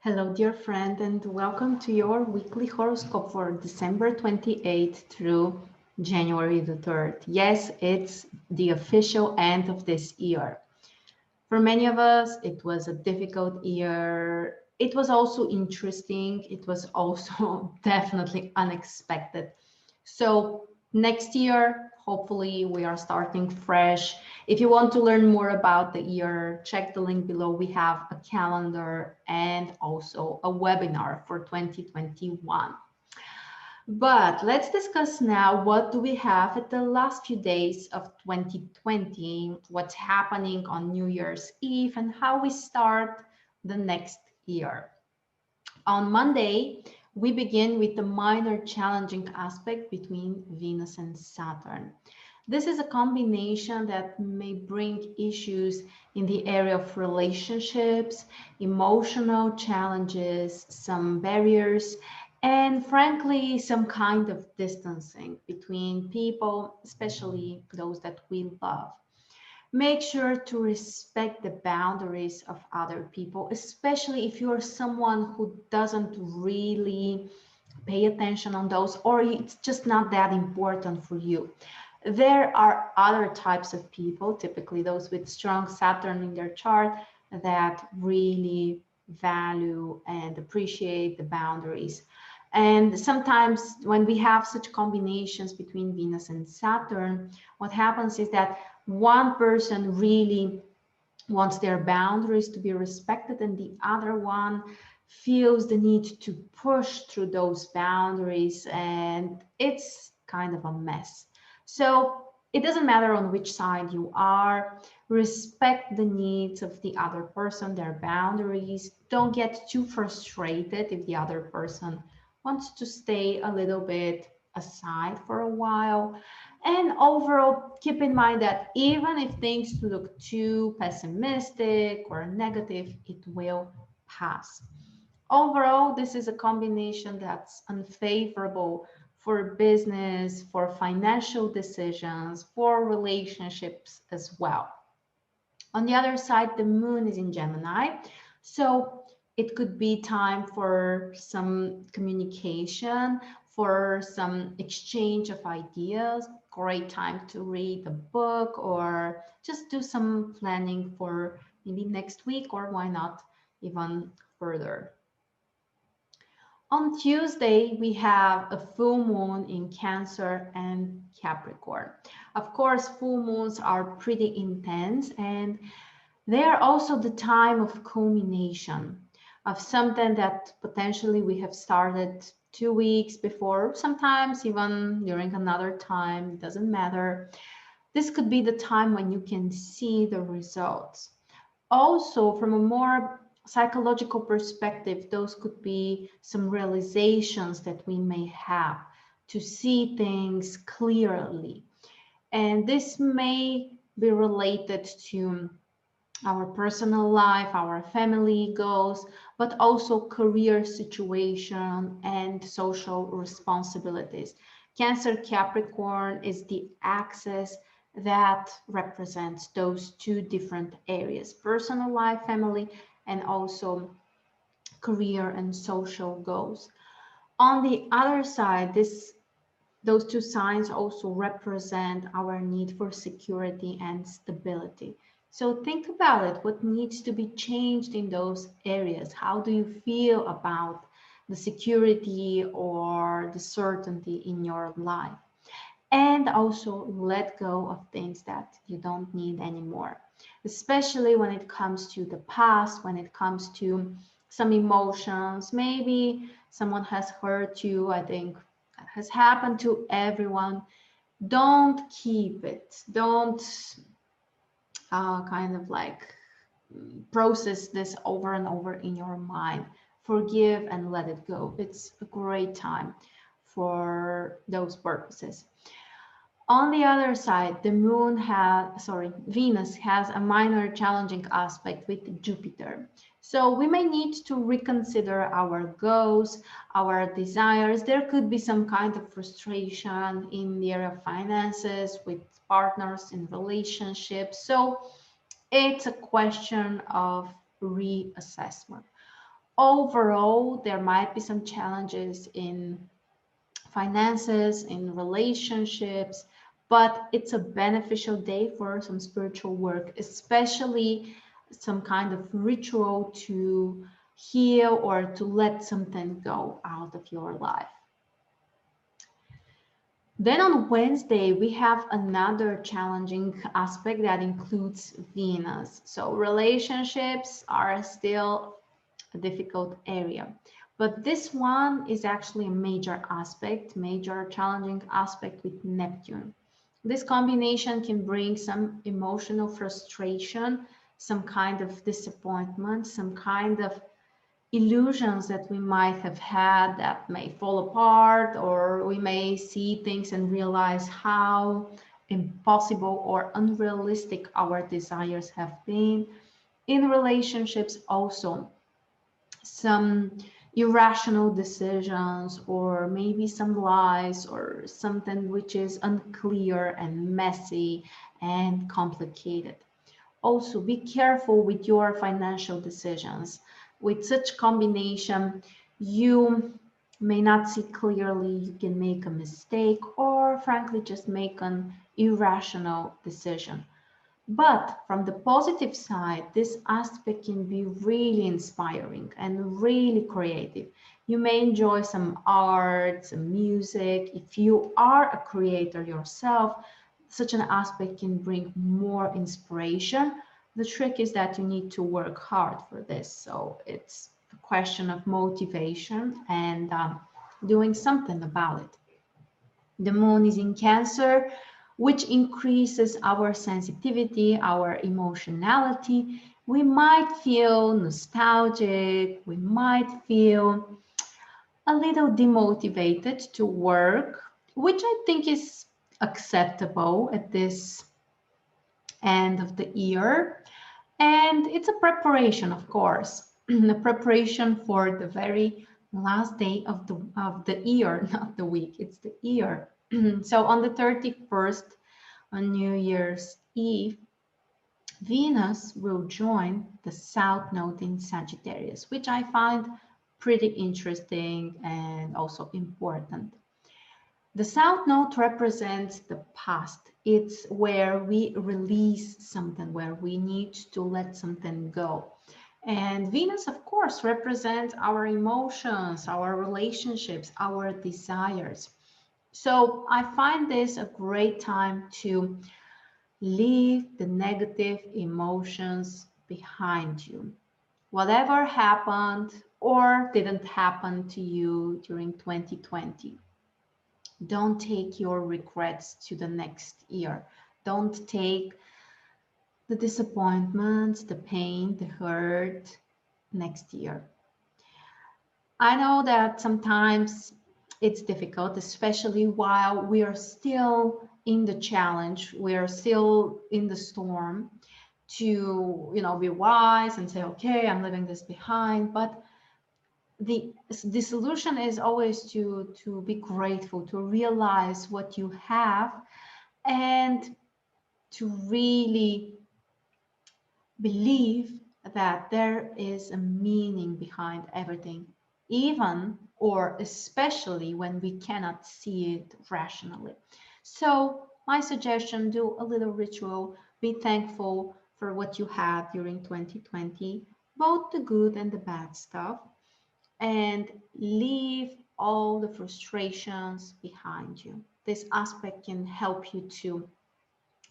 Hello, dear friend, and welcome to your weekly horoscope for December 28th through January the 3rd. Yes, it's the official end of this year. For many of us, it was a difficult year. It was also interesting. It was also definitely unexpected. So next year, hopefully we are starting fresh. If you want to learn more about the year, check the link below. We have a calendar and also a webinar for 2021. But let's discuss now what do we have at the last few days of 2020, what's happening on New Year's Eve, and how we start the next year. On Monday, we begin with the minor challenging aspect between Venus and Saturn. This is a combination that may bring issues in the area of relationships, emotional challenges, some barriers, and frankly, some kind of distancing between people, especially those that we love. Make sure to respect the boundaries of other people, especially if you're someone who doesn't really pay attention on those, or it's just not that important for you. There are other types of people, typically those with strong Saturn in their chart, that really value and appreciate the boundaries. And sometimes when we have such combinations between Venus and Saturn, what happens is that one person really wants their boundaries to be respected and the other one feels the need to push through those boundaries, and it's kind of a mess. So it doesn't matter on which side you are, respect the needs of the other person, their boundaries. Don't get too frustrated if the other person wants to stay a little bit aside for a while. And overall, keep in mind that even if things look too pessimistic or negative, it will pass. Overall, this is a combination that's unfavorable for business, for financial decisions, for relationships as well. On the other side, the moon is in Gemini, so it could be time for some communication, for some exchange of ideas. Great time to read a book or just do some planning for maybe next week, or why not even further. On Tuesday, we have a full moon in Cancer and Capricorn. Of course, full moons are pretty intense, and they are also the time of culmination of something that potentially we have started 2 weeks before, sometimes even during another time, it doesn't matter. This could be the time when you can see the results. Also, from a more psychological perspective, those could be some realizations that we may have to see things clearly. And this may be related to our personal life, our family goals, but also career situation and social responsibilities. Cancer Capricorn is the axis that represents those two different areas: personal life, family, and also career and social goals. On the other side, those two signs also represent our need for security and stability. So think about it. What needs to be changed in those areas? How do you feel about the security or the certainty in your life? And also let go of things that you don't need anymore, especially when it comes to the past, when it comes to some emotions. Maybe someone has hurt you. I think that has happened to everyone. Don't keep it. Don't kind of like process this over and over in your mind. Forgive and let it go. It's a great time for those purposes. On the other side, Venus has a minor challenging aspect with Jupiter. So we may need to reconsider our goals, our desires. There could be some kind of frustration in the area of finances, with partners in relationships. So it's a question of reassessment. Overall, there might be some challenges in finances, in relationships, but it's a beneficial day for some spiritual work, especially some kind of ritual to heal or to let something go out of your life. Then on Wednesday, we have another challenging aspect that includes Venus. So relationships are still a difficult area. But this one is actually a major aspect, major challenging aspect with Neptune. This combination can bring some emotional frustration, some kind of disappointment, some kind of illusions that we might have had that may fall apart, or we may see things and realize how impossible or unrealistic our desires have been. In relationships also, some irrational decisions, or maybe some lies, or something which is unclear and messy and complicated. Also, be careful with your financial decisions. With such combination, you may not see clearly, you can make a mistake, or frankly just make an irrational decision. But from the positive side, this aspect can be really inspiring and really creative. You may enjoy some art, some music. If you are a creator yourself, such an aspect can bring more inspiration. The trick is that you need to work hard for this. So it's a question of motivation and doing something about it. The moon is in Cancer, which increases our sensitivity, our emotionality. We might feel nostalgic, we might feel a little demotivated to work, which I think is acceptable at this end of the year. And it's a preparation, of course, a preparation for the very last day of the year, not the week, it's the year. So on the 31st, on New Year's Eve, Venus will join the South Node in Sagittarius, which I find pretty interesting and also important. The South Node represents the past. It's where we release something, where we need to let something go. And Venus, of course, represents our emotions, our relationships, our desires. So I find this a great time to leave the negative emotions behind you. Whatever happened or didn't happen to you during 2020, don't take your regrets to the next year. Don't take the disappointment, the pain, the hurt next year. I know that sometimes it's difficult, especially while we are still in the challenge, we are still in the storm, to be wise and say, okay, I'm leaving this behind. But the solution is always to be grateful, to realize what you have, and to really believe that there is a meaning behind everything, even or especially when we cannot see it rationally. So my suggestion, do a little ritual, be thankful for what you had during 2020, both the good and the bad stuff, and leave all the frustrations behind you. This aspect can help you to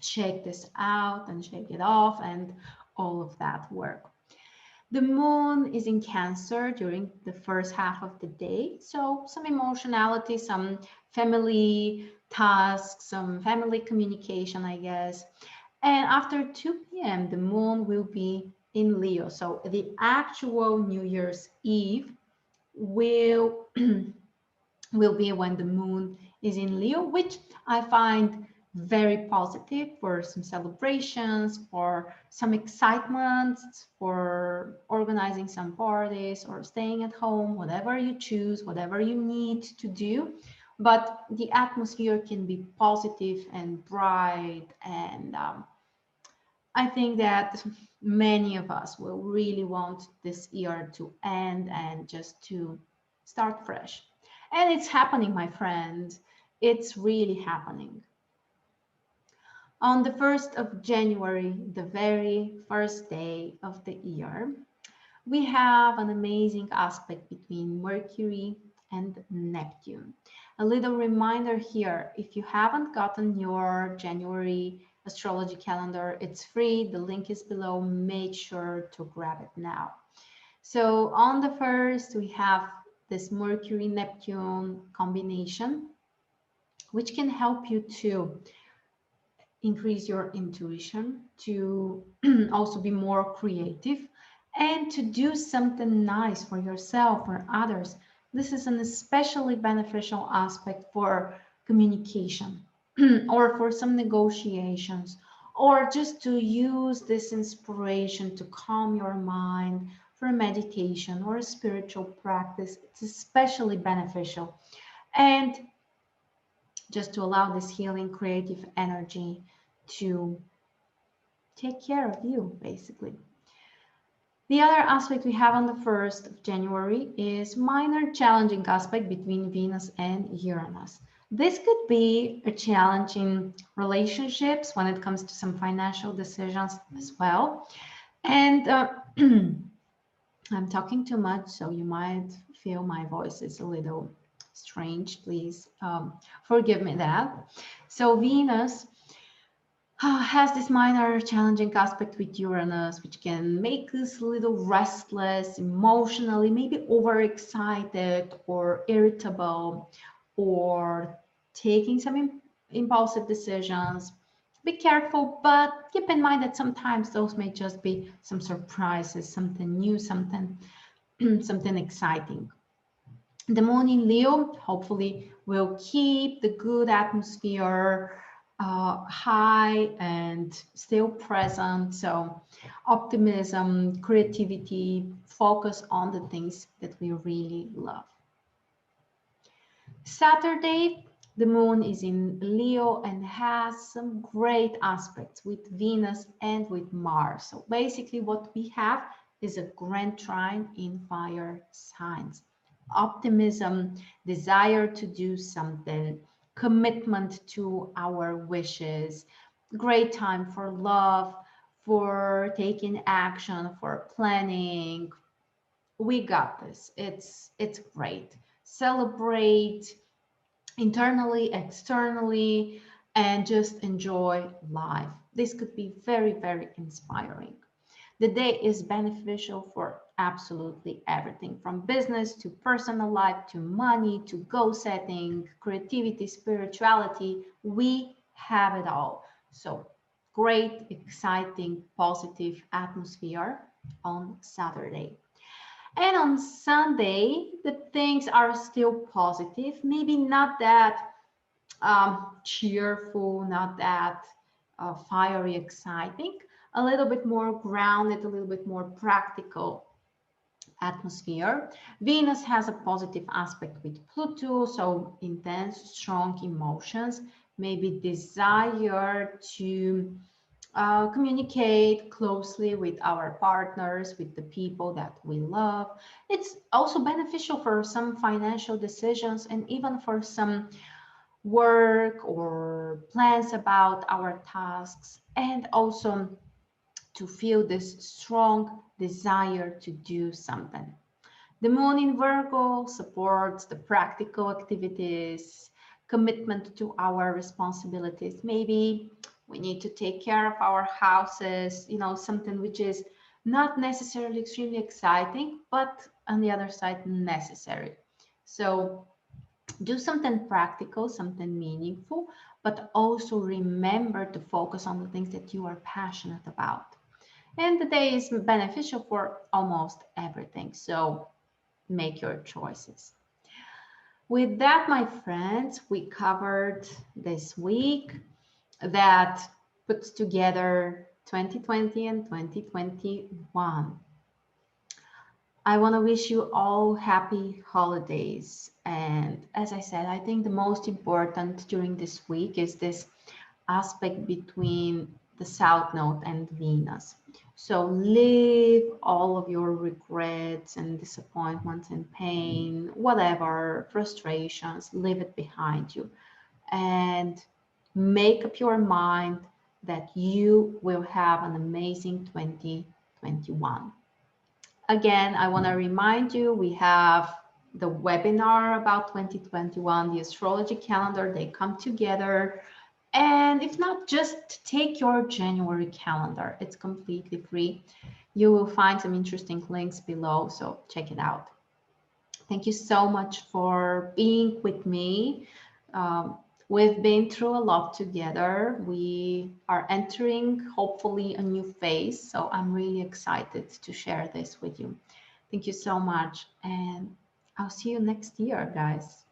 shake this out and shake it off and all of that work. The moon is in Cancer during the first half of the day. So some emotionality, some family tasks, some family communication, I guess. And after 2 p.m., the moon will be in Leo. So the actual New Year's Eve will will be when the moon is in Leo, which I find very positive for some celebrations, for some excitement, for organizing some parties or staying at home, whatever you choose, whatever you need to do. But the atmosphere can be positive and bright and I think that many of us will really want this year to end and just to start fresh. And it's happening, my friend. It's really happening. On the 1st of January, the very first day of the year, we have an amazing aspect between Mercury and Neptune. A little reminder here, if you haven't gotten your January astrology calendar, it's free. The link is below. Make sure to grab it now. So on the 1st, we have this Mercury-Neptune combination, which can help you to increase your intuition, to also be more creative, and to do something nice for yourself or others. This is an especially beneficial aspect for communication or for some negotiations, or just to use this inspiration to calm your mind for meditation or a spiritual practice. It's especially beneficial. And just to allow this healing creative energy to take care of you, basically. The other aspect we have on the 1st of January is minor challenging aspect between Venus and Uranus. This could be a challenge in relationships when it comes to some financial decisions as well. And I'm talking too much, so you might feel my voice is a little strange. Please forgive me that. So Venus has this minor challenging aspect with Uranus, which can make us a little restless emotionally, maybe overexcited or irritable, or taking some impulsive decisions. Be careful, but keep in mind that sometimes those may just be some surprises, something new, something something exciting. The moon in Leo hopefully will keep the good atmosphere high and still present. So optimism, creativity, focus on the things that we really love. Saturday, the moon is in Leo and has some great aspects with Venus and with Mars. So basically what we have is a grand trine in fire signs. Optimism, desire to do something, commitment to our wishes, great time for love, for taking action, for planning. We got this. It's great. Celebrate internally, externally, and just enjoy life. This could be very, very inspiring. The day is beneficial for absolutely everything from business to personal life to money to goal setting, creativity, spirituality. We have it all. So great, exciting, positive atmosphere on Saturday. And on Sunday, the things are still positive, maybe not that cheerful, not that fiery, exciting, a little bit more grounded, a little bit more practical atmosphere. Venus has a positive aspect with Pluto, so intense, strong emotions, maybe desire to communicate closely with our partners, with the people that we love. It's also beneficial for some financial decisions and even for some work or plans about our tasks, and also to feel this strong desire to do something. The moon in Virgo supports the practical activities, commitment to our responsibilities. Maybe we need to take care of our houses, something which is not necessarily extremely exciting, but on the other side, necessary. So do something practical, something meaningful, but also remember to focus on the things that you are passionate about. And the day is beneficial for almost everything. So make your choices. With that, my friends, we covered this week that puts together 2020 and 2021. I want to wish you all happy holidays. And as I said, I think the most important during this week is this aspect between the South Node and Venus. So leave all of your regrets and disappointments and pain, whatever, frustrations, leave it behind you and make up your mind that you will have an amazing 2021. Again, I want to remind you, we have the webinar about 2021, the astrology calendar, they come together. And if not, just take your January calendar. It's completely free. You will find some interesting links below, so check it out. Thank you so much for being with me. We've been through a lot together. We are entering, hopefully, a new phase. So I'm really excited to share this with you. Thank you so much. And I'll see you next year, guys.